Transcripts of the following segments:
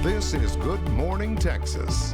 This is Good Morning Texas.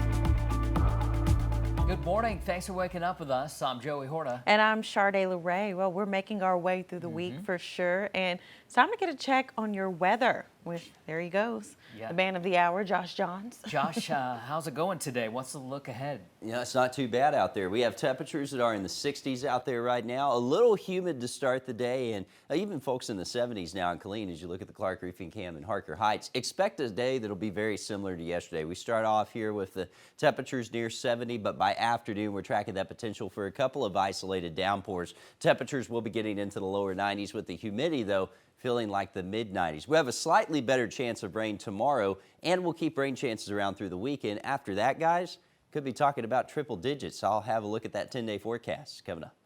Good morning. Thanks for waking up with us. I'm Joey Horta. And I'm Sharday LeRae. Well, we're making our way through the week for sure. And it's time to get a check on your weather with, there he goes, the man of the hour, Josh Johns. Josh, how's it going today? What's the look ahead? Yeah, it's not too bad out there. We have temperatures that are in the 60s out there right now. A little humid to start the day, and even folks in the 70s now in Killeen as you look at the Clark, Effingham, and Harker Heights. Expect a day that'll be very similar to yesterday. We start off here with the temperatures near 70, but by afternoon we're tracking that potential for a couple of isolated downpours. Temperatures will be getting into the lower 90s with the humidity, though, feeling like the mid-90s. We have a slightly better chance of rain tomorrow, and we'll keep rain chances around through the weekend. After that, guys, could be talking about triple digits. I'll have a look at that 10-day forecast coming up.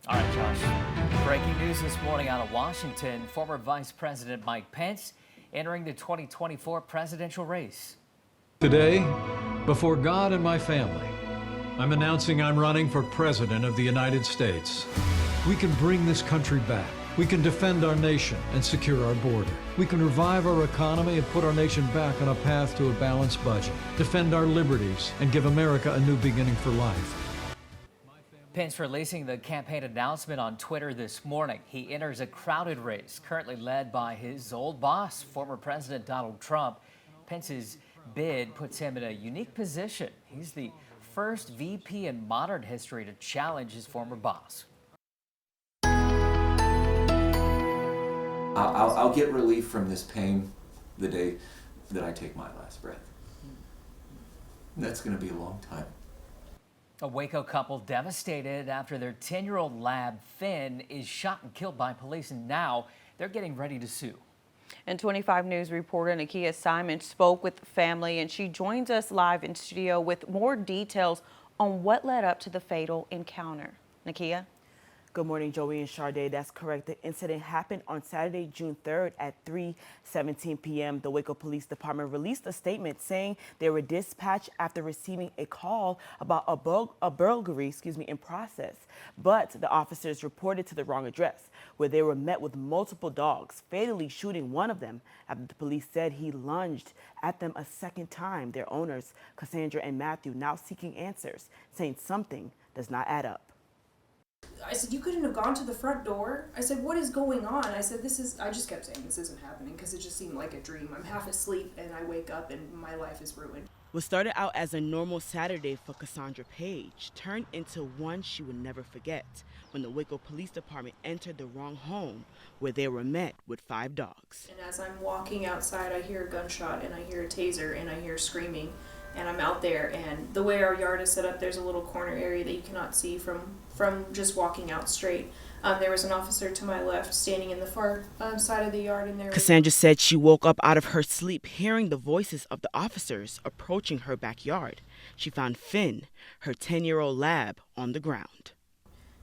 All right, Josh. Breaking news this morning out of Washington. Former Vice President Mike Pence entering the 2024 presidential race. Today, before God and my family, I'm announcing I'm running for President of the United States. We can bring this country back. We can defend our nation and secure our border. We can revive our economy and put our nation back on a path to a balanced budget, defend our liberties, and give America a new beginning for life. Pence releasing the campaign announcement on Twitter this morning. He enters a crowded race currently led by his old boss, former President Donald Trump. Pence's bid puts him in a unique position. He's the first VP in modern history to challenge his former boss. I'll get relief from this pain the day that I take my last breath. That's going to be a long time. A Waco couple devastated after their 10-year-old lab, Finn, is shot and killed by police, and now they're getting ready to sue. And 25 News reporter Nakia Simon spoke with the family, and she joins us live in studio with more details on what led up to the fatal encounter. Nakia? Good morning, Joey and Sharday. That's correct. The incident happened on Saturday, June 3rd at 3:17 p.m. The Waco Police Department released a statement saying they were dispatched after receiving a call about a burglary, in process. But the officers reported to the wrong address, where they were met with multiple dogs, fatally shooting one of them after the police said he lunged at them a second time. Their owners, Cassandra and Matthew, now seeking answers, saying something does not add up. I said, you couldn't have gone to the front door? I said, what is going on? I said, I just kept saying this isn't happening because it just seemed like a dream. I'm half asleep and I wake up and my life is ruined. What started out as a normal Saturday for Cassandra Page turned into one she would never forget when the Waco Police Department entered the wrong home, where they were met with 5 dogs. And as I'm walking outside, I hear a gunshot and I hear a taser and I hear screaming. And I'm out there, and the way our yard is set up, there's a little corner area that you cannot see from just walking out straight. There was an officer to my left standing in the far side of the yard, and there Cassandra said she woke up out of her sleep hearing the voices of the officers approaching her backyard. She found Finn, her 10-year-old lab, on the ground.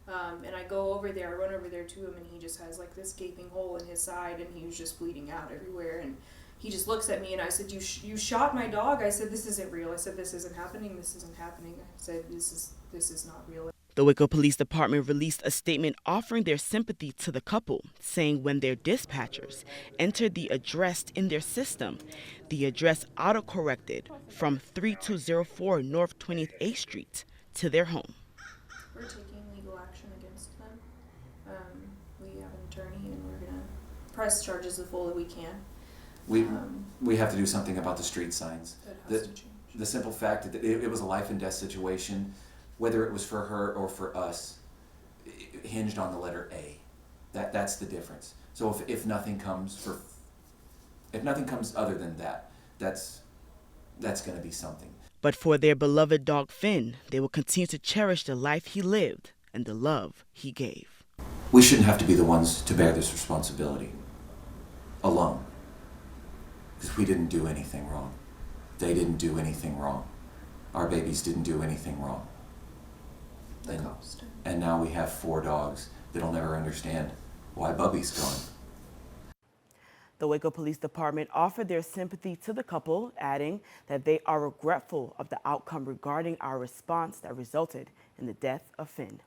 And I go over there, I run over there to him, and he just has like this gaping hole in his side, and he was just bleeding out everywhere. And he just looks at me, and I said, you shot my dog? I said, this isn't real. I said, this isn't happening. This isn't happening. I said, this is not real. The Waco Police Department released a statement offering their sympathy to the couple, saying when their dispatchers entered the address in their system, the address autocorrected from 3204 North 20th A Street to their home. We're taking legal action against them. We have an attorney, and we're going to press charges the full that we can. We have to do something about the street signs. That has to change. The simple fact that it was a life and death situation, whether it was for her or for us, it hinged on the letter A. That's the difference. So if nothing comes other than that, that's going to be something. But for their beloved dog Finn, they will continue to cherish the life he lived and the love he gave. We shouldn't have to be the ones to bear this responsibility alone. Because we didn't do anything wrong. They didn't do anything wrong. Our babies didn't do anything wrong. And now we have 4 dogs that'll never understand why Bubby's gone. The Waco Police Department offered their sympathy to the couple, adding that they are regretful of the outcome regarding our response that resulted in the death of Finn.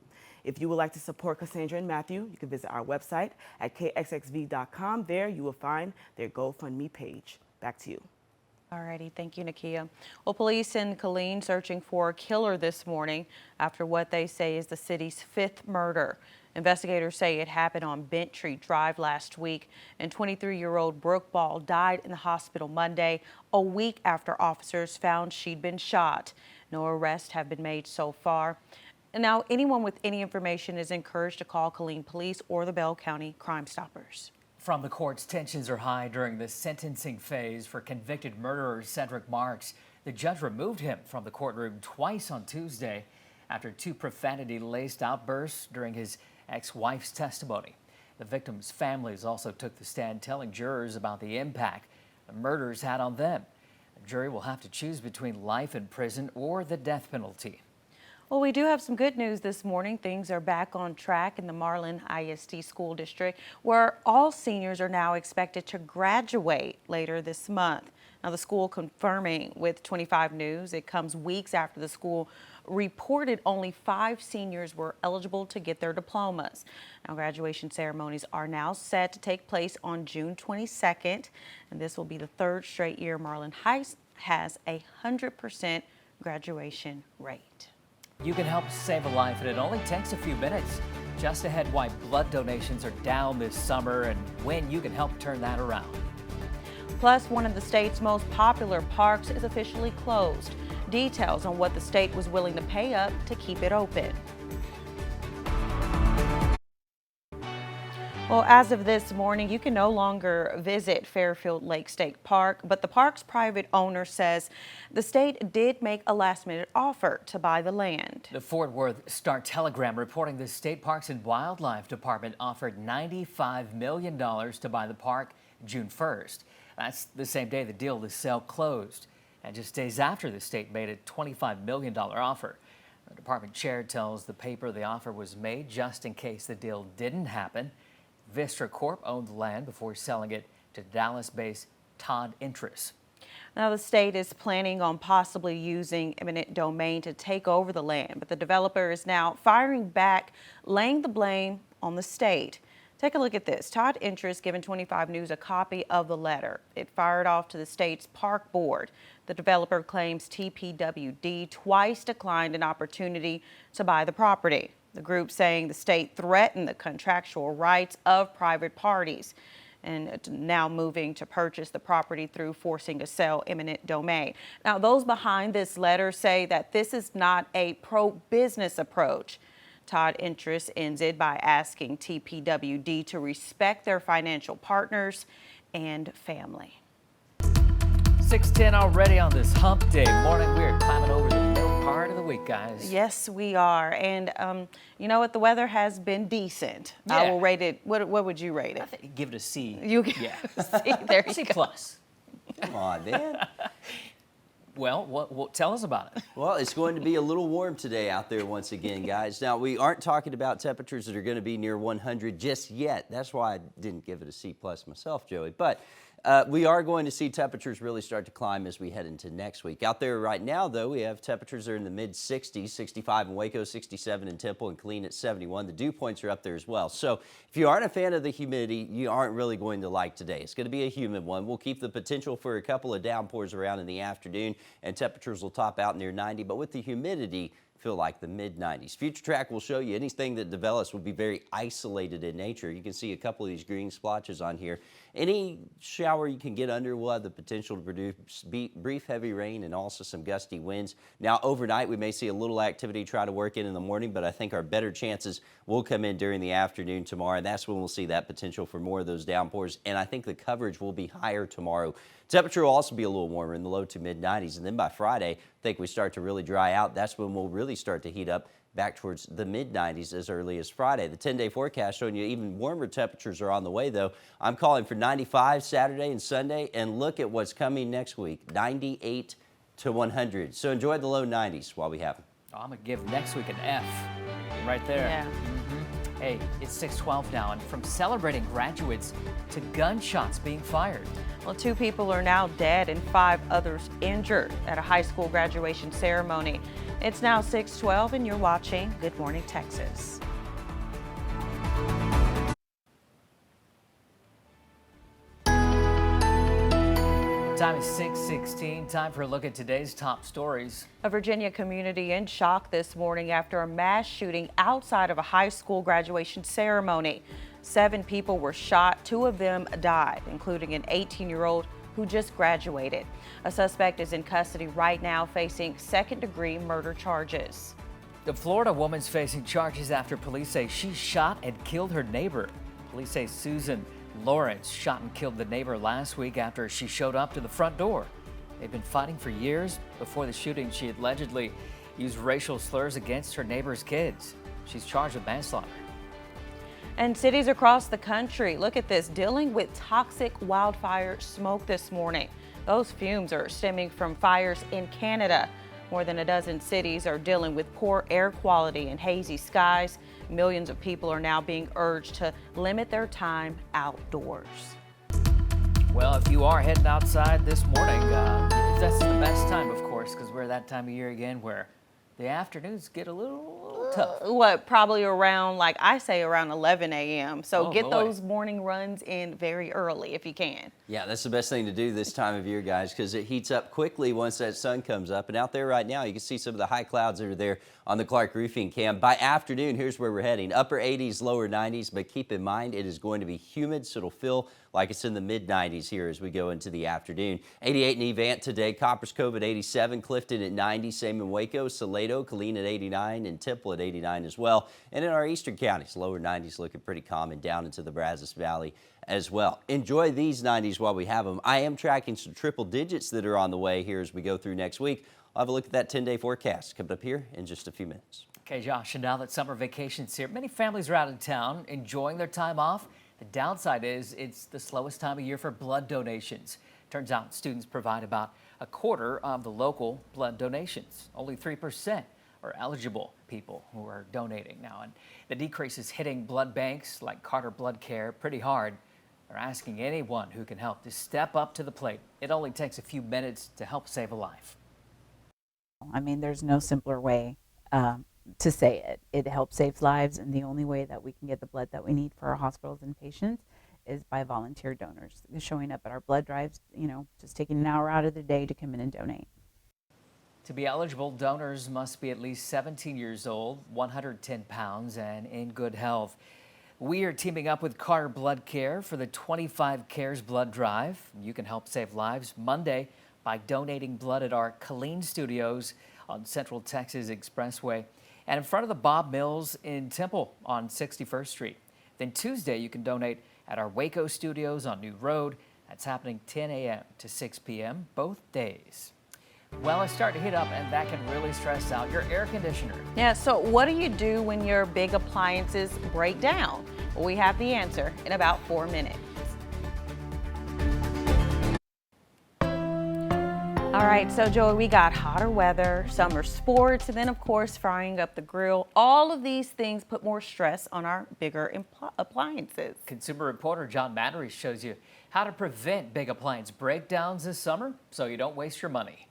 If you would like to support Cassandra and Matthew, you can visit our website at kxxv.com. There you will find their GoFundMe page. Back to you. Alrighty, thank you, Nakia. Well, police in Killeen searching for a killer this morning after what they say is the city's 5th murder. Investigators say it happened on Bent Tree Drive last week, and 23-year-old Brooke Ball died in the hospital Monday, a week after officers found she'd been shot. No arrests have been made so far. And now, anyone with any information is encouraged to call Killeen Police or the Bell County Crime Stoppers. From the courts, tensions are high during the sentencing phase for convicted murderer Cedric Marks. The judge removed him from the courtroom twice on Tuesday after 2 profanity-laced outbursts during his ex-wife's testimony. The victims' families also took the stand, telling jurors about the impact the murders had on them. The jury will have to choose between life in prison or the death penalty. Well, we do have some good news this morning. Things are back on track in the Marlin ISD School District, where all seniors are now expected to graduate later this month. Now, the school confirming with 25 News, it comes weeks after the school reported only 5 seniors were eligible to get their diplomas. Now, graduation ceremonies are now set to take place on June 22nd, and this will be the 3rd straight year Marlin High has a 100% graduation rate. You can help save a life, and it only takes a few minutes. Just ahead, why blood donations are down this summer and when you can help turn that around. Plus, one of the state's most popular parks is officially closed. Details on what the state was willing to pay up to keep it open. Well, as of this morning, you can no longer visit Fairfield Lake State Park, but the park's private owner says the state did make a last-minute offer to buy the land. The Fort Worth Star-Telegram reporting the State Parks and Wildlife Department offered $95 million to buy the park June 1st. That's the same day the deal to sell closed, and just days after the state made a $25 million offer. The department chair tells the paper the offer was made just in case the deal didn't happen. Vistra Corp owned the land before selling it to Dallas-based Todd Interest. Now, the state is planning on possibly using eminent domain to take over the land, but the developer is now firing back, laying the blame on the state. Take a look at this. Todd Interest given 25 News a copy of the letter. It fired off to the state's park board. The developer claims TPWD twice declined an opportunity to buy the property. The group saying the state threatened the contractual rights of private parties and now moving to purchase the property through forcing to sell eminent domain. Now, those behind this letter say that this is not a pro-business approach. Todd Interest ends it by asking TPWD to respect their financial partners and family. 6:10 already on this hump day morning. We're climbing over the middle part of the week, guys. Yes, we are. And you know what? The weather has been decent. Yeah. I will rate it. What would you rate it? I think give it a C. You give Yeah. C. There you C go. plus. Come on, man. Well, what, tell us about it. Well, it's going to be a little warm today out there once again, guys. Now, we aren't talking about temperatures that are going to be near 100 just yet. That's why I didn't give it a C plus myself, Joey. But we are going to see temperatures really start to climb as we head into next week. Out there right now, though, we have temperatures that are in the mid-60s, 65 in Waco, 67 in Temple, and Killeen at 71. The dew points are up there as well. So if you aren't a fan of the humidity, you aren't really going to like today. It's going to be a humid one. We'll keep the potential for a couple of downpours around in the afternoon, and temperatures will top out near 90. But with the humidity, feel like the mid-90s. Future Track will show you anything that develops will be very isolated in nature. You can see a couple of these green splotches on here. Any shower you can get under will have the potential to produce brief heavy rain and also some gusty winds. Now, overnight, we may see a little activity try to work in the morning, but I think our better chances will come in during the afternoon tomorrow, and that's when we'll see that potential for more of those downpours, and I think the coverage will be higher tomorrow. Temperature will also be a little warmer in the low to mid-90s, and then by Friday, I think we start to really dry out. That's when we'll really start to heat up back towards the mid-90s as early as Friday. The 10-day forecast showing you even warmer temperatures are on the way, though. I'm calling for 95 Saturday and Sunday, and look at what's coming next week, 98 to 100. So enjoy the low 90s while we have them. Oh, I'm going to give next week an F right there. Yeah. Hey, it's 6:12 now, and from celebrating graduates to gunshots being fired. Well, 2 people are now dead and 5 others injured at a high school graduation ceremony. It's now 6:12 and you're watching Good Morning Texas. Time is 6:16. Time for a look at today's top stories. A Virginia community in shock this morning after a mass shooting outside of a high school graduation ceremony. 7 people were shot, 2 of them died, including an 18-year-old who just graduated. A suspect is in custody right now facing second-degree murder charges. The Florida woman's facing charges after police say she shot and killed her neighbor. Police say Susan Lawrence shot and killed the neighbor last week after she showed up to the front door. They've been fighting for years. Before the shooting, she allegedly used racial slurs against her neighbor's kids. She's charged with manslaughter. And cities across the country, look at this, dealing with toxic wildfire smoke this morning. Those fumes are stemming from fires in Canada. More than a dozen cities are dealing with poor air quality and hazy skies. Millions of people are now being urged to limit their time outdoors. Well, if you are heading outside this morning, that's the best time, of course, because we're that time of year again where the afternoons get a little tough. What, probably around, like I say, around 11 a.m. So Oh, get boy. those morning runs in very early if you can. Yeah, that's the best thing to do this time of year, guys, because it heats up quickly once that sun comes up. And out there right now, you can see some of the high clouds that are there on the Clark Roofing Cam. By afternoon, here's where we're heading. Upper 80s, lower 90s, but keep in mind it is going to be humid, so it'll feel like it's in the mid-90s here as we go into the afternoon. 88 in Evant today, Copper's Cove at 87, Clifton at 90, same in Waco, Salado, Killeen at 89, and Temple at 89 as well. And in our eastern counties, lower 90s looking pretty calm and down into the Brazos Valley as well. Enjoy these 90s while we have them. I am tracking some triple digits that are on the way here as we go through next week. I'll have a look at that 10-day forecast coming up here in just a few minutes. Okay, Josh, and now that summer vacation's here, many families are out of town enjoying their time off. The downside is it's the slowest time of year for blood donations. Turns out students provide about a quarter of the local blood donations. Only 3% are eligible people who are donating now. And the decrease is hitting blood banks like Carter Blood Care pretty hard. They're asking anyone who can help to step up to the plate. It only takes a few minutes to help save a life. I mean, there's no simpler way to say it. It helps save lives, and the only way that we can get the blood that we need for our hospitals and patients is by volunteer donors showing up at our blood drives, just taking an hour out of the day to come in and donate. To be eligible, donors must be at least 17 years old, 110 pounds, and in good health. We are teaming up with Carter Blood Care for the 25 Cares Blood Drive. You can help save lives Monday by donating blood at our Killeen Studios on Central Texas Expressway and in front of the Bob Mills in Temple on 61st Street. Then Tuesday, you can donate at our Waco Studios on New Road. That's happening 10 a.m. to 6 p.m. both days. Well, it's starting to heat up, and that can really stress out your air conditioner. Yeah, so what do you do when your big appliances break down? Well, we have the answer in about 4 minutes. All right, so Joey, we got hotter weather, summer sports, and then of course frying up the grill. All of these things put more stress on our bigger appliances. Consumer reporter John Mattery shows you how to prevent big appliance breakdowns this summer so you don't waste your money.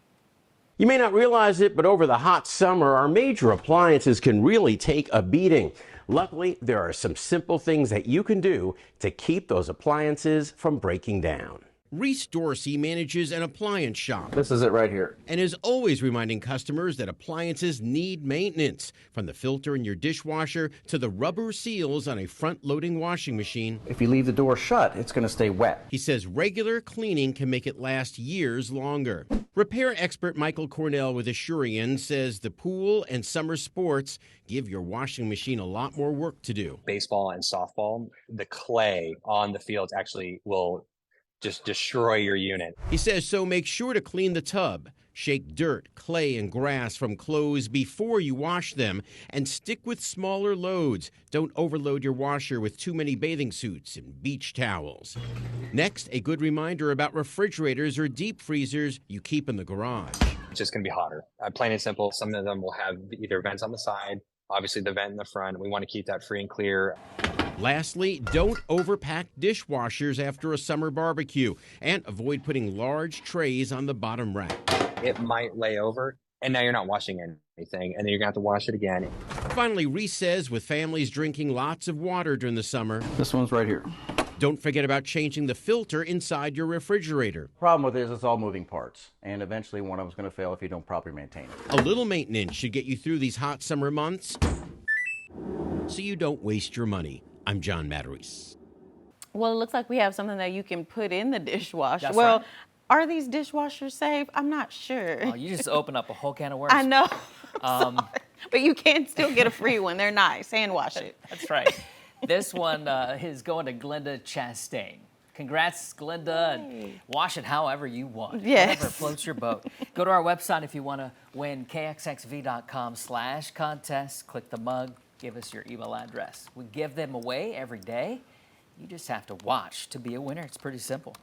You may not realize it, but over the hot summer, our major appliances can really take a beating. Luckily, there are some simple things that you can do to keep those appliances from breaking down. Reese Dorsey manages an appliance shop. This is it right here. And is always reminding customers that appliances need maintenance, from the filter in your dishwasher to the rubber seals on a front-loading washing machine. If you leave the door shut, it's going to stay wet. He says regular cleaning can make it last years longer. Repair expert Michael Cornell with Assurian says the pool and summer sports give your washing machine a lot more work to do. Baseball and softball, the clay on the fields actually will just destroy your unit. He says so make sure to clean the tub. Shake dirt, clay, and grass from clothes before you wash them, and stick with smaller loads. Don't overload your washer with too many bathing suits and beach towels. Next, a good reminder about refrigerators or deep freezers you keep in the garage. It's just going to be hotter. Plain and simple, some of them will have either vents on the side, obviously the vent in the front. We want to keep that free and clear. Lastly, don't overpack dishwashers after a summer barbecue, and avoid putting large trays on the bottom rack. It might lay over, and now you're not washing anything, and then you're going to have to wash it again. Finally, Reese says with families drinking lots of water during the summer, this one's right here. Don't forget about changing the filter inside your refrigerator. Problem with it is it's all moving parts, and eventually one of them's going to fail if you don't properly maintain it. A little maintenance should get you through these hot summer months so you don't waste your money. I'm John Matarese. Well, it looks like we have something that you can put in the dishwasher. That's well, right. Are these dishwashers safe? I'm not sure. Oh, you just open up a whole can of worms. I know. Sorry. But you can still get a free one. They're nice. Hand wash it. That's right. This one is going to Glenda Chastain. Congrats, Glenda, and wash it however you want. Yes. Whatever floats your boat. Go to our website if you want to win, kxxv.com/contest. Click the mug, give us your email address. We give them away every day. You just have to watch to be a winner. It's pretty simple.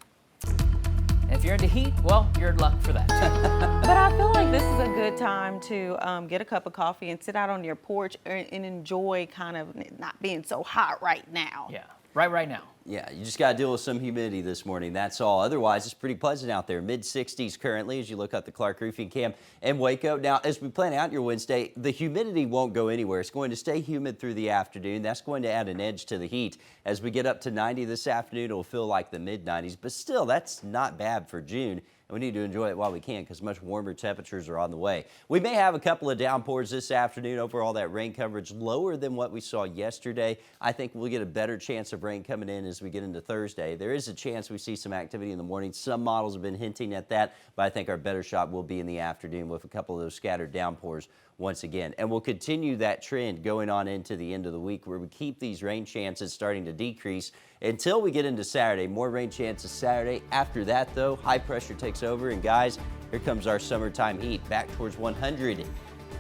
And if you're into heat, well, you're in luck for that. But I feel like this is a good time to get a cup of coffee and sit out on your porch and enjoy kind of not being so hot right now. Yeah, right now. Yeah, you just got to deal with some humidity this morning. That's all. Otherwise, it's pretty pleasant out there. Mid-60s currently as you look at the Clark Roofing Cam and Waco. Now, as we plan out your Wednesday, the humidity won't go anywhere. It's going to stay humid through the afternoon. That's going to add an edge to the heat. As we get up to 90 this afternoon, it'll feel like the mid-90s. But still, that's not bad for June. We need to enjoy it while we can because much warmer temperatures are on the way. We may have a couple of downpours this afternoon. Overall, that rain coverage lower than what we saw yesterday. I think we'll get a better chance of rain coming in as we get into Thursday. There is a chance we see some activity in the morning. Some models have been hinting at that, but I think our better shot will be in the afternoon with a couple of those scattered downpours once again. And we'll continue that trend going on into the end of the week where we keep these rain chances starting to decrease until we get into Saturday. More rain chances Saturday. After that, though, high pressure takes over. And guys, here comes our summertime heat back towards 100 as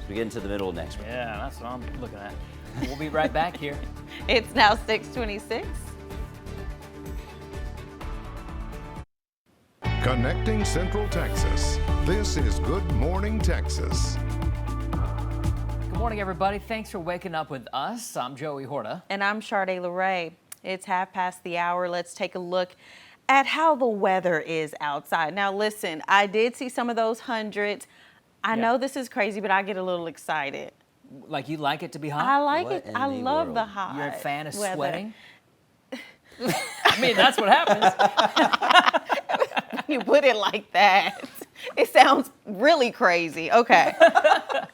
we get into the middle of next week. Yeah, that's what I'm looking at. We'll be right back here. It's now 6:26. Connecting Central Texas. This is Good Morning Texas. Good morning, everybody. Thanks for waking up with us. I'm Joey Horta. And I'm Sharday LeRae. It's 1:30. Let's take a look at how the weather is outside. Now, listen, I did see some of those hundreds. I know this is crazy, but I get a little excited. Like you like it to be hot? I like What it. in I the love world? the hot You're a fan of weather. sweating? I mean, that's what happens. You put it like that. It sounds really crazy. Okay.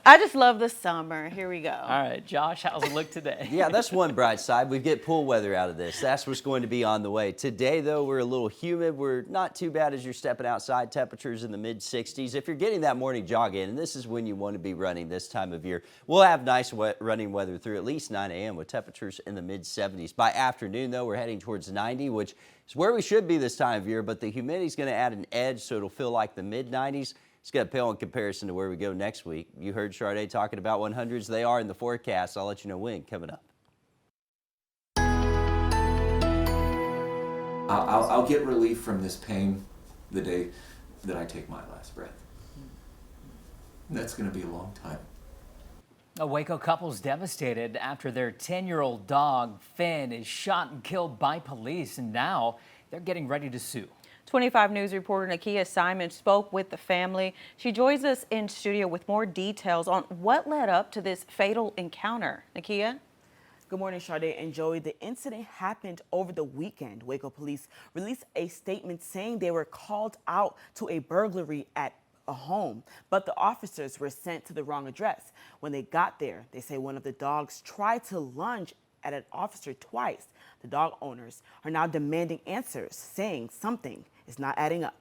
I just love the summer. Here we go. All right, Josh, how's it look today? Yeah, that's one bright side. We get pool weather out of this. That's what's going to be on the way. Today, though, we're a little humid. We're not too bad as you're stepping outside. Temperatures in the mid-60s. If you're getting that morning jog in, and this is when you want to be running this time of year, we'll have nice running weather through at least 9 a.m. with temperatures in the mid-70s. By afternoon, though, we're heading towards 90, which is where we should be this time of year, but the humidity is going to add an edge, so it'll feel like the mid-90s. It's going to pale in comparison to where we go next week. You heard Sharday talking about 100s. They are in the forecast. I'll let you know when coming up. I'll get relief from this pain the day that I take my last breath. That's going to be a long time. A Waco couple's devastated after their 10-year-old dog, Finn, is shot and killed by police, and now they're getting ready to sue. 25 News reporter Nakia Simon spoke with the family. She joins us in studio with more details on what led up to this fatal encounter. Nakia? Good morning, Sharday and Joey. The incident happened over the weekend. Waco police released a statement saying they were called out to a burglary at a home, but the officers were sent to the wrong address. When they got there, they say one of the dogs tried to lunge at an officer twice. The dog owners are now demanding answers, saying something is not adding up.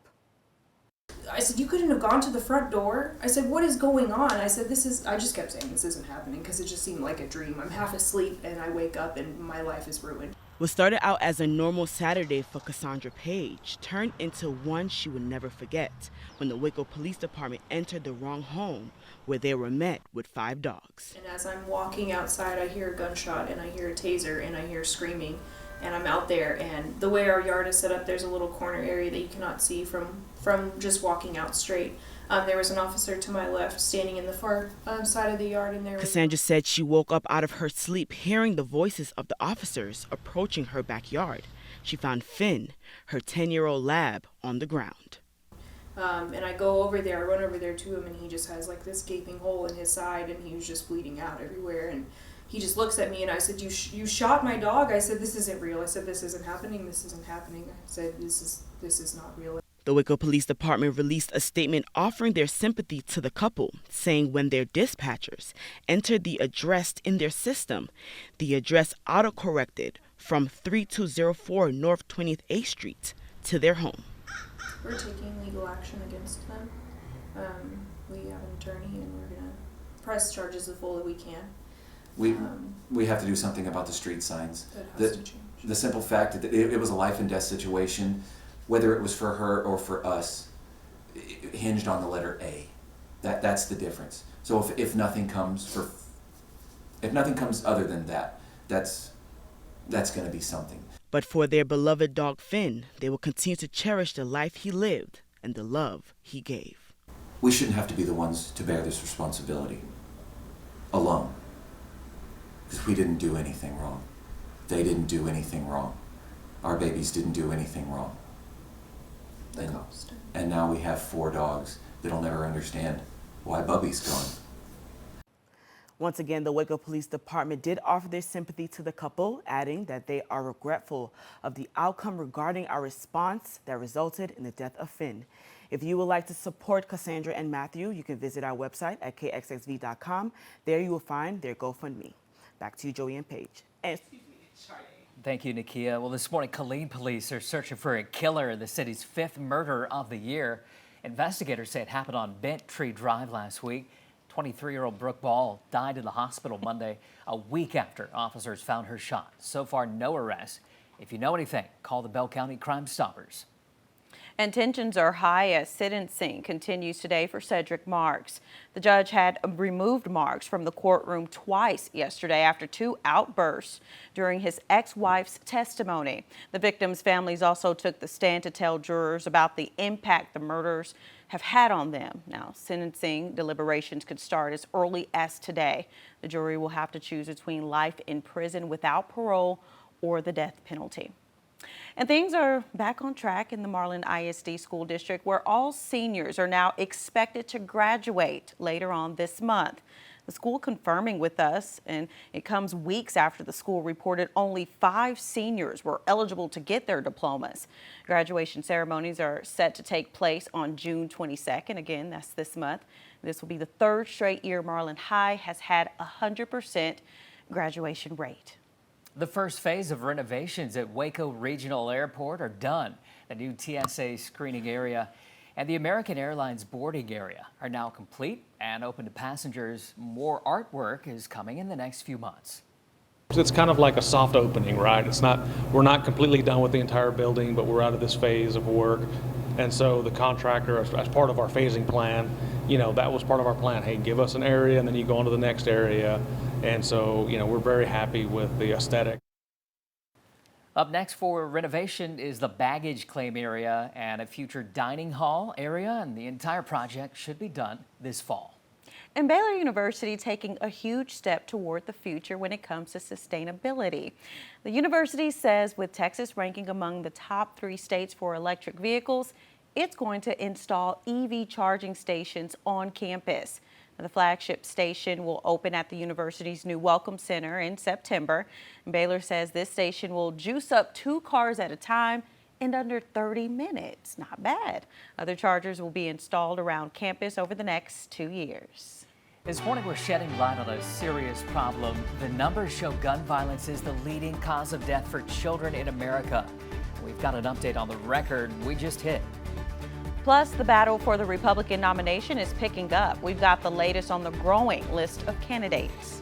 I said, you couldn't have gone to the front door? I said, what is going on? I said, I just kept saying this isn't happening because it just seemed like a dream. I'm half asleep and I wake up and my life is ruined. What started out as a normal Saturday for Cassandra Page turned into one she would never forget when the Waco Police Department entered the wrong home where they were met with 5 dogs. And as I'm walking outside, I hear a gunshot and I hear a taser and I hear screaming. And I'm out there, and the way our yard is set up, there's a little corner area that you cannot see from just walking out straight. There was an officer to my left standing in the far side of the yard, and there was... Cassandra said she woke up out of her sleep hearing the voices of the officers approaching her backyard. She found Finn, her 10-year-old lab, on the ground. And I go over there, I run over there to him, and he just has like this gaping hole in his side, and he was just bleeding out everywhere. And he just looks at me, and I said, you shot my dog. I said, this isn't real. I said, this isn't happening. This isn't happening. I said, this is not real. The Waco Police Department released a statement offering their sympathy to the couple, saying when their dispatchers entered the address in their system, the address autocorrected from 3204 North 20th A Street to their home. We're taking legal action against them. We have an attorney, and we're going to press charges the full that we can. We have to do something about the street signs. That has to change. The simple fact that it was a life and death situation, whether it was for her or for us, it hinged on the letter A. That's the difference. So if nothing comes other than that, that's going to be something. But for their beloved dog Finn, they will continue to cherish the life he lived and the love he gave. We shouldn't have to be the ones to bear this responsibility alone, because we didn't do anything wrong. They didn't do anything wrong. Our babies didn't do anything wrong. And now we have 4 dogs that'll never understand why Bubby's gone. Once again, the Waco Police Department did offer their sympathy to the couple, adding that they are regretful of the outcome regarding our response that resulted in the death of Finn. If you would like to support Cassandra and Matthew, you can visit our website at kxxv.com. There you will find their GoFundMe. Back to you, Joey and Paige. And Thank you, Nakia. Well, this morning, Killeen police are searching for a killer in the city's 5th murder of the year. Investigators say it happened on Bent Tree Drive last week. 23-year-old Brooke Ball died in the hospital Monday, a week after officers found her shot. So far, no arrests. If you know anything, call the Bell County Crime Stoppers. And tensions are high as sentencing continues today for Cedric Marks. The judge had removed Marks from the courtroom twice yesterday after 2 outbursts during his ex-wife's testimony. The victims' families also took the stand to tell jurors about the impact the murders have had on them. Now, sentencing deliberations could start as early as today. The jury will have to choose between life in prison without parole or the death penalty. And things are back on track in the Marlin ISD School District, where all seniors are now expected to graduate later on this month. The school confirming with us, and it comes weeks after the school reported only 5 seniors were eligible to get their diplomas. Graduation ceremonies are set to take place on June 22nd. Again, that's this month. This will be the 3rd straight year Marlin High has had a 100% graduation rate. The first phase of renovations at Waco Regional Airport are done. The new TSA screening area and the American Airlines boarding area are now complete and open to passengers. More artwork is coming in the next few months. It's kind of like a soft opening, right? We're not completely done with the entire building, but we're out of this phase of work. And so the contractor, as part of our phasing plan, that was part of our plan. Hey, give us an area and then you go on to the next area. And so, we're very happy with the aesthetic. Up next for renovation is the baggage claim area and a future dining hall area, and the entire project should be done this fall. And Baylor University taking a huge step toward the future when it comes to sustainability. The university says with Texas ranking among the top 3 states for electric vehicles, it's going to install EV charging stations on campus. The flagship station will open at the university's new Welcome Center in September. Baylor says this station will juice up 2 cars at a time in under 30 minutes. Not bad. Other chargers will be installed around campus over the next 2 years. This morning, we're shedding light on a serious problem. The numbers show gun violence is the leading cause of death for children in America. We've got an update on the record we just hit. Plus, the battle for the Republican nomination is picking up. We've got the latest on the growing list of candidates.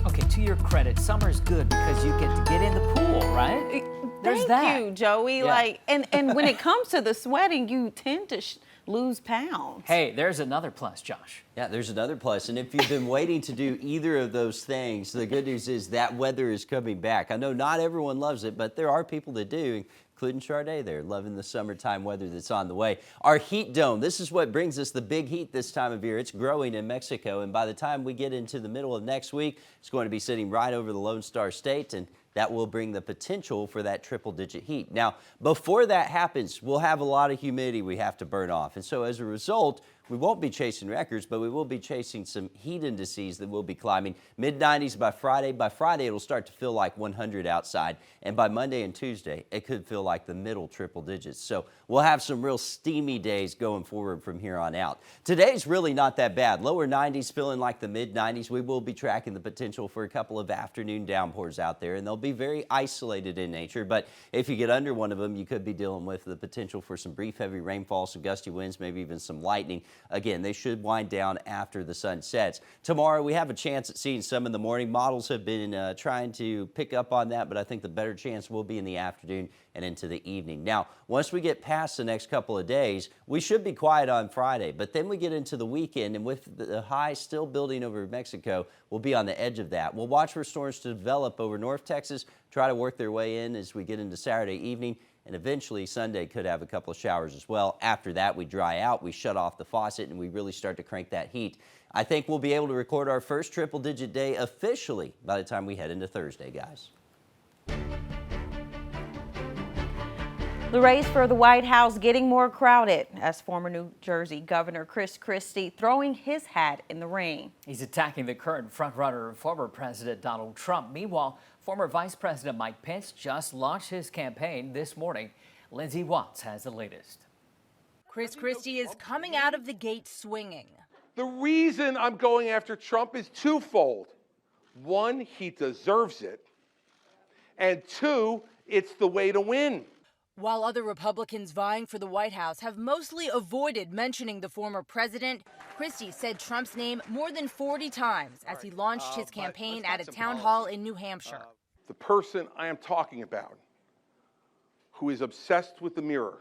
Okay, to your credit, summer's good because you get to get in the pool, right? There's Thank you, Joey. Yeah. And when it comes to the sweating, you tend to lose pounds. Hey, there's another plus, Josh. Yeah, there's another plus. And if you've been waiting to do either of those things, the good news is that weather is coming back. I know not everyone loves it, but there are people that do, including Sade there, loving the summertime weather that's on the way. Our heat dome, this is what brings us the big heat this time of year. It's growing in Mexico, and by the time we get into the middle of next week, it's going to be sitting right over the Lone Star State, and that will bring the potential for that triple-digit heat. Now, before that happens, we'll have a lot of humidity we have to burn off. And so as a result, We won't be chasing records, but we will be chasing some heat indices that will be climbing. Mid-90s by Friday. By Friday, it'll start to feel like 100 outside. And by Monday and Tuesday, it could feel like the middle triple digits. So we'll have some real steamy days going forward from here on out. Today's really not that bad. Lower 90s feeling like the mid-90s. We will be tracking the potential for a couple of afternoon downpours out there, and they'll be very isolated in nature. But if you get under one of them, you could be dealing with the potential for some brief heavy rainfall, some gusty winds, maybe even some lightning. Again, they should wind down after the sun sets. Tomorrow, we have a chance at seeing some in the morning. Models have been trying to pick up on that, but I think the better chance will be in the afternoon and into the evening. Now, once we get past the next couple of days, we should be quiet on Friday, but then we get into the weekend, and with the high still building over Mexico, we'll be on the edge of that. We'll watch for storms to develop over North Texas, try to work their way in as we get into Saturday evening, and eventually Sunday could have a couple of showers as well. After that, we dry out, we shut off the faucet, and we really start to crank that heat. I think we'll be able to record our first triple-digit day officially by the time we head into Thursday, guys. The race for the White House getting more crowded as former New Jersey Governor Chris Christie throwing his hat in the ring. He's attacking the current frontrunner, former President Donald Trump. Meanwhile, former Vice President Mike Pence just launched his campaign this morning. Lindsay Watts has the latest. Chris Christie is coming out of the gate swinging. The reason I'm going after Trump is twofold. One, he deserves it. And two, it's the way to win. While other Republicans vying for the White House have mostly avoided mentioning the former president, Christie said Trump's name more than 40 times as he launched his campaign at a town hall in New Hampshire. The person I am talking about, who is obsessed with the mirror,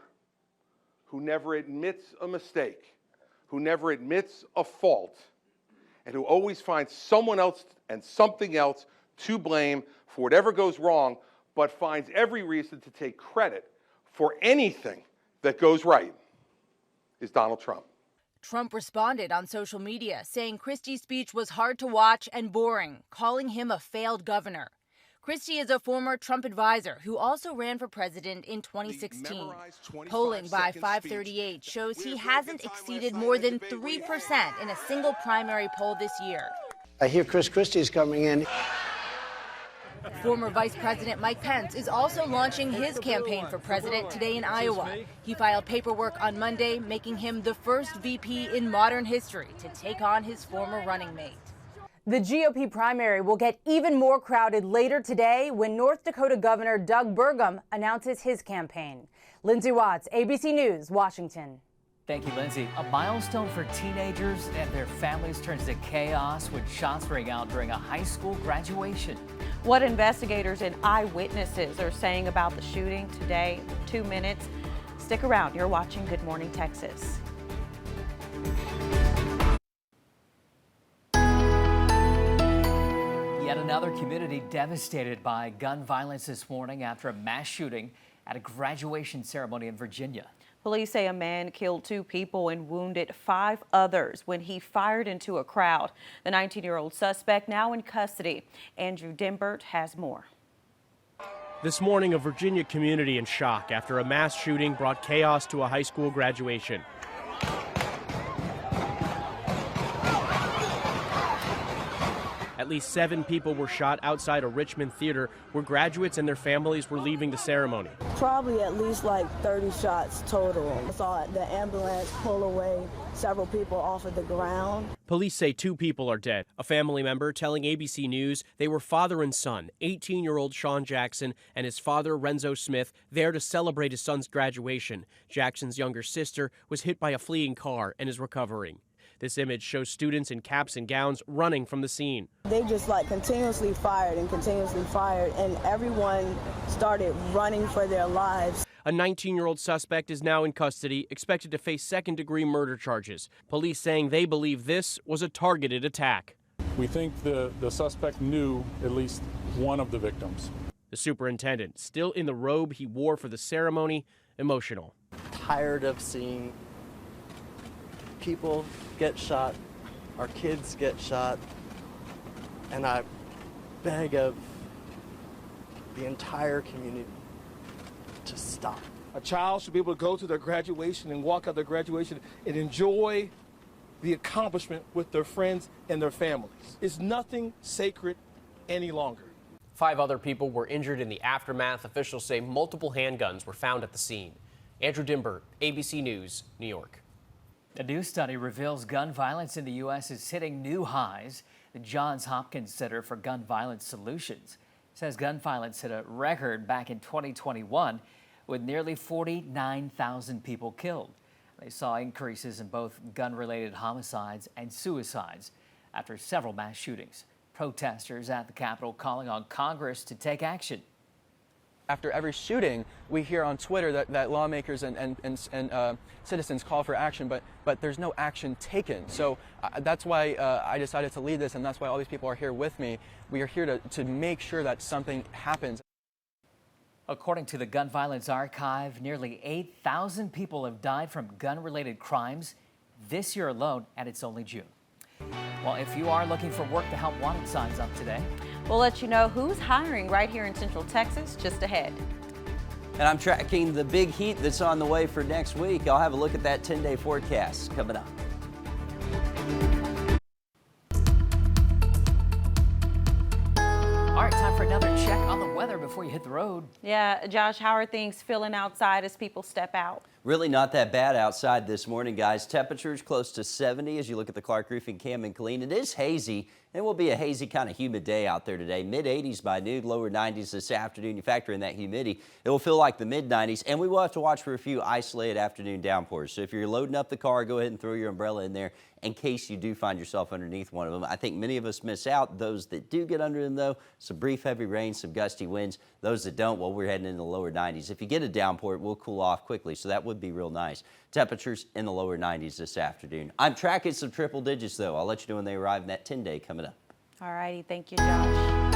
who never admits a mistake, who never admits a fault, and who always finds someone else and something else to blame for whatever goes wrong, but finds every reason to take credit for anything that goes right, is Donald Trump. Trump responded on social media, saying Christie's speech was hard to watch and boring, calling him a failed governor. Christie is a former Trump advisor who also ran for president in 2016. Polling by 538 shows he hasn't exceeded more than 3% in a single primary poll this year. I hear Chris Christie is coming in. Former Vice President Mike Pence is also launching his campaign for president today in Iowa. He filed paperwork on Monday, making him the first VP in modern history to take on his former running mate. The GOP primary will get even more crowded later today when North Dakota Governor Doug Burgum announces his campaign. Lindsay Watts, ABC News, Washington. Thank you, Lindsay. A milestone for teenagers and their families turns to chaos when shots ring out during a high school graduation. What investigators and eyewitnesses are saying about the shooting today, 2 minutes. Stick around. You're watching Good Morning Texas. Yet another community devastated by gun violence this morning after a mass shooting at a graduation ceremony in Virginia. Police say a man killed 2 people and wounded 5 others when he fired into a crowd. The 19-year-old suspect now in custody. Andrew Dimbert has more. This morning, a Virginia community in shock after a mass shooting brought chaos to a high school graduation. At least 7 people were shot outside a Richmond theater where graduates and their families were leaving the ceremony. Probably at least like 30 shots total. I saw the ambulance pull away several people off of the ground. Police say 2 people are dead. A family member telling ABC News they were father and son, 18-year-old Sean Jackson and his father, Renzo Smith, there to celebrate his son's graduation. Jackson's younger sister was hit by a fleeing car and is recovering. This image shows students in caps and gowns running from the scene. They just continuously fired, and everyone started running for their lives. A 19-year-old suspect is now in custody, expected to face second-degree murder charges. Police saying they believe this was a targeted attack. We think the suspect knew at least one of the victims. The superintendent, still in the robe he wore for the ceremony, emotional. Tired of seeing people get shot, our kids get shot, and I beg of the entire community to stop. A child should be able to go to their graduation and walk out their graduation and enjoy the accomplishment with their friends and their families. It's nothing sacred any longer. 5 other people were injured in the aftermath. Officials say multiple handguns were found at the scene. Andrew Dimbert, ABC News, New York. A new study reveals gun violence in the U.S. is hitting new highs. The Johns Hopkins Center for Gun Violence Solutions says gun violence hit a record back in 2021 with nearly 49,000 people killed. They saw increases in both gun-related homicides and suicides after several mass shootings. Protesters at the Capitol calling on Congress to take action. After every shooting, we hear on Twitter that lawmakers and citizens call for action, but there's no action taken. So that's why I decided to lead this, and that's why all these people are here with me. We are here to make sure that something happens. According to the Gun Violence Archive, nearly 8,000 people have died from gun-related crimes this year alone, and it's only June. Well, if you are looking for work, the Help Wanted sign's up today. We'll let you know who's hiring right here in Central Texas just ahead. And I'm tracking the big heat that's on the way for next week. I'll have a look at that 10-day forecast coming up. All right, time for another check on the weather before you hit the road. Yeah, Josh, how are things feeling outside as people step out? Really not that bad outside this morning, guys. Temperatures close to 70 as you look at the Clark Roofing Cam and Killeen. It is hazy. It will be a hazy, kind of humid day out there today. Mid-80s by noon, lower 90s this afternoon. You factor in that humidity, it will feel like the mid-90s, and we will have to watch for a few isolated afternoon downpours. So if you're loading up the car, go ahead and throw your umbrella in there in case you do find yourself underneath one of them. I think many of us miss out. Those that do get under them, though, some brief heavy rain, some gusty winds. Those that don't, well, we're heading into the lower 90s. If you get a downpour, it will cool off quickly, so that would be real nice. Temperatures in the lower 90s this afternoon. I'm tracking some triple digits, though. I'll let you know when they arrive in that 10-day coming up. All righty, thank you, Josh.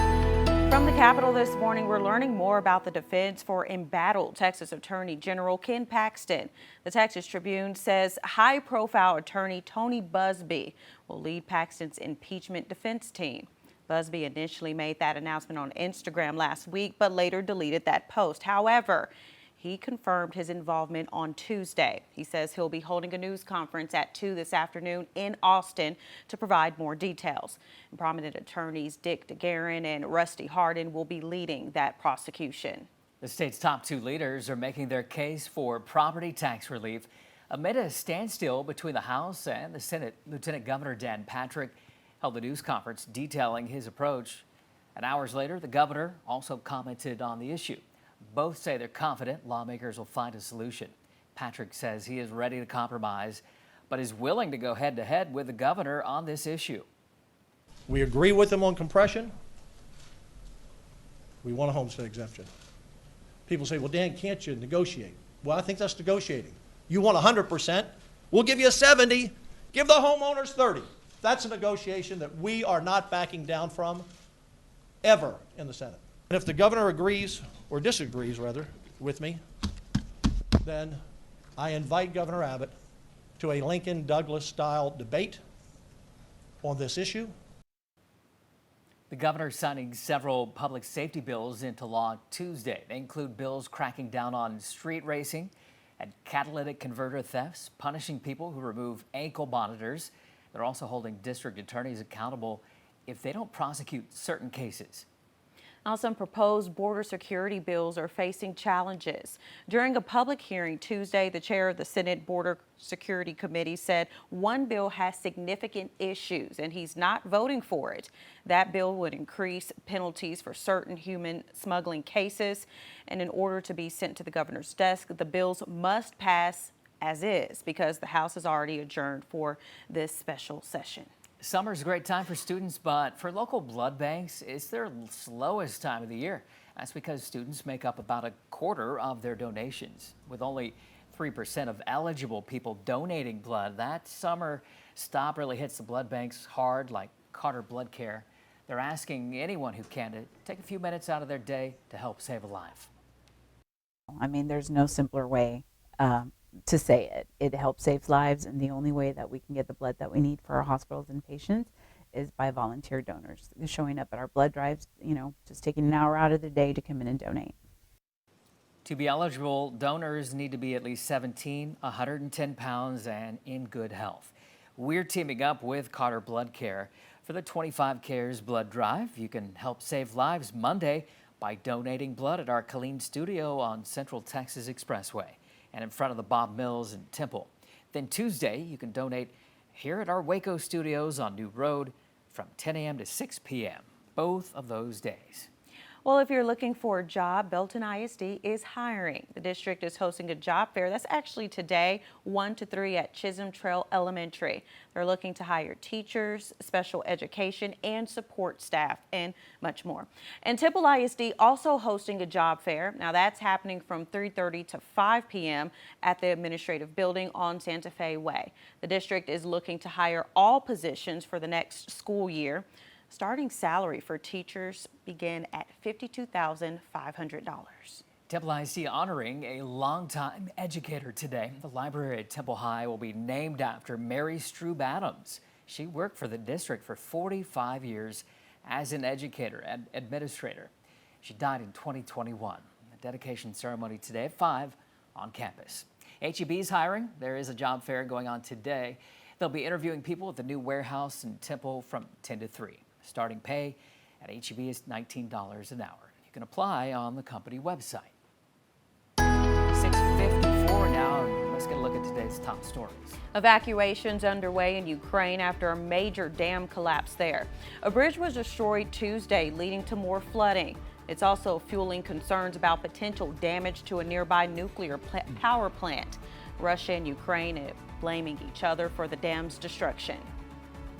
From the Capitol this morning, we're learning more about the defense for embattled Texas Attorney General Ken Paxton. The Texas Tribune says high-profile attorney Tony Buzbee will lead Paxton's impeachment defense team. Buzbee initially made that announcement on Instagram last week, but later deleted that post. However, he confirmed his involvement on Tuesday. He says he'll be holding a news conference at 2 this afternoon in Austin to provide more details. And prominent attorneys Dick DeGuerin and Rusty Hardin will be leading that prosecution. The state's top 2 leaders are making their case for property tax relief amid a standstill between the House and the Senate. Lieutenant Governor Dan Patrick held a news conference detailing his approach. And hours later, the governor also commented on the issue. Both say they're confident lawmakers will find a solution. Patrick says he is ready to compromise, but is willing to go head-to-head with the governor on this issue. We agree with him on compression. We want a homestead exemption. People say, well, Dan, can't you negotiate? Well, I think that's negotiating. You want 100%, we'll give you a 70, give the homeowners 30. That's a negotiation that we are not backing down from ever in the Senate. And if the governor agrees, or disagrees rather, with me, then I invite Governor Abbott to a Lincoln Douglas style debate on this issue. The governor signing several public safety bills into law Tuesday. They include bills cracking down on street racing and catalytic converter thefts, punishing people who remove ankle monitors. They're also holding district attorneys accountable if they don't prosecute certain cases. Now, some proposed border security bills are facing challenges. During a public hearing Tuesday, the chair of the Senate Border Security Committee said one bill has significant issues and he's not voting for it. That bill would increase penalties for certain human smuggling cases. And in order to be sent to the governor's desk, the bills must pass as is because the House is already adjourned for this special session. Summer's a great time for students, but for local blood banks, it's their slowest time of the year. That's because students make up about a quarter of their donations. With only 3% of eligible people donating blood, that summer stop really hits the blood banks hard, like Carter Blood Care. They're asking anyone who can to take a few minutes out of their day to help save a life. I mean, there's no simpler way to say it. It helps save lives, and the only way that we can get the blood that we need for our hospitals and patients is by volunteer donors showing up at our blood drives, just taking an hour out of the day to come in and donate. To be eligible, donors need to be at least 17, 110 pounds, and in good health. We're teaming up with Carter Blood Care for the 25 Cares Blood Drive. You can help save lives Monday by donating blood at our Killeen studio on Central Texas Expressway and in front of the Bob Mills in Temple. Then Tuesday, you can donate here at our Waco studios on New Road from 10 a.m. to 6 p.m. both of those days. Well, if you're looking for a job, Belton ISD is hiring. The district is hosting a job fair. That's actually today, 1 to 3 at Chisholm Trail Elementary. They're looking to hire teachers, special education, and support staff, and much more. And Temple ISD also hosting a job fair. Now that's happening from 3:30 to 5 p.m. at the administrative building on Santa Fe Way. The district is looking to hire all positions for the next school year. Starting salary for teachers begin at $52,500. Temple ISD honoring a longtime educator today. The library at Temple High will be named after Mary Strube Adams. She worked for the district for 45 years as an educator and administrator. She died in 2021. The dedication ceremony today at 5 on campus. HEB is hiring. There is a job fair going on today. They'll be interviewing people at the new warehouse in Temple from 10 to 3. Starting pay at HEB is $19 an hour. You can apply on the company website. 6:54 now. Let's get a look at today's top stories. Evacuations underway in Ukraine after a major dam collapse there. A bridge was destroyed Tuesday, leading to more flooding. It's also fueling concerns about potential damage to a nearby nuclear power plant. Russia and Ukraine are blaming each other for the dam's destruction.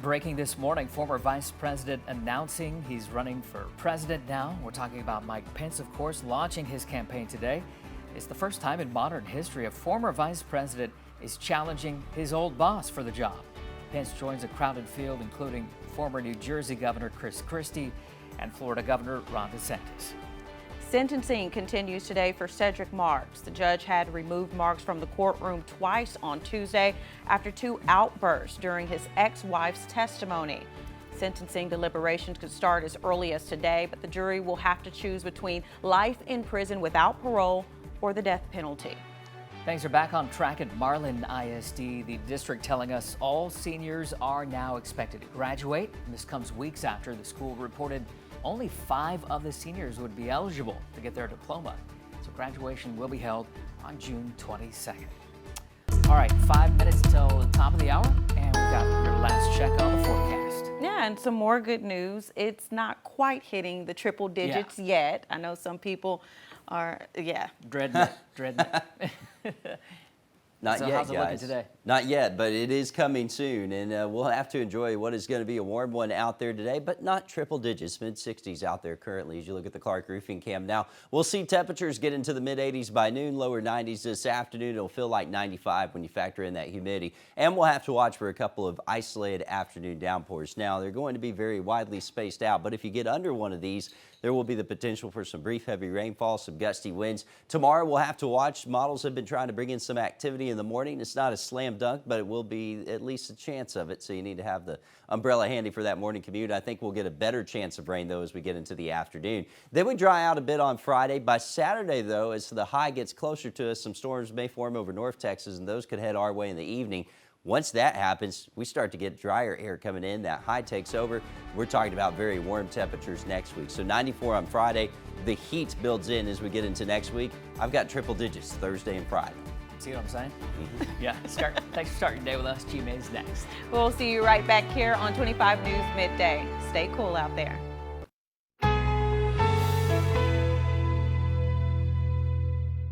Breaking this morning, former Vice President announcing he's running for president now. We're talking about Mike Pence, of course, launching his campaign today. It's the first time in modern history a former vice president is challenging his old boss for the job. Pence joins a crowded field, including former New Jersey Governor Chris Christie and Florida Governor Ron DeSantis. Sentencing continues today for Cedric Marks. The judge had removed Marks from the courtroom twice on Tuesday after 2 outbursts during his ex-wife's testimony. Sentencing deliberations could start as early as today, but the jury will have to choose between life in prison without parole or the death penalty. Things are back on track at Marlin ISD. The district telling us all seniors are now expected to graduate. And this comes weeks after the school reported only 5 of the seniors would be eligible to get their diploma. So graduation will be held on June 22nd. All right, 5 minutes till the top of the hour, and we've got your last check on the forecast. Yeah, and some more good news. It's not quite hitting the triple digits yet. I know some people are, dreading it. Not so yet, how's it looking guys. today? Not yet, but it is coming soon, and we'll have to enjoy what is going to be a warm one out there today, but not triple digits, mid-60s out there currently as you look at the Clark Roofing Cam. Now, we'll see temperatures get into the mid-80s by noon, lower 90s this afternoon. It'll feel like 95 when you factor in that humidity, and we'll have to watch for a couple of isolated afternoon downpours. Now, they're going to be very widely spaced out, but if you get under one of these, there will be the potential for some brief heavy rainfall, some gusty winds. Tomorrow we'll have to watch. Models have been trying to bring in some activity in the morning. It's not a slam dunk, but it will be at least a chance of it. So you need to have the umbrella handy for that morning commute. I think we'll get a better chance of rain, though, as we get into the afternoon. Then we dry out a bit on Friday. By Saturday, though, as the high gets closer to us, some storms may form over North Texas, and those could head our way in the evening. Once that happens, we start to get drier air coming in. That high takes over. We're talking about very warm temperatures next week. So 94 on Friday. The heat builds in as we get into next week. I've got triple digits Thursday and Friday. See what I'm saying? Yeah. Thanks for starting your day with us. GMA's next. We'll see you right back here on 25 News Midday. Stay cool out there.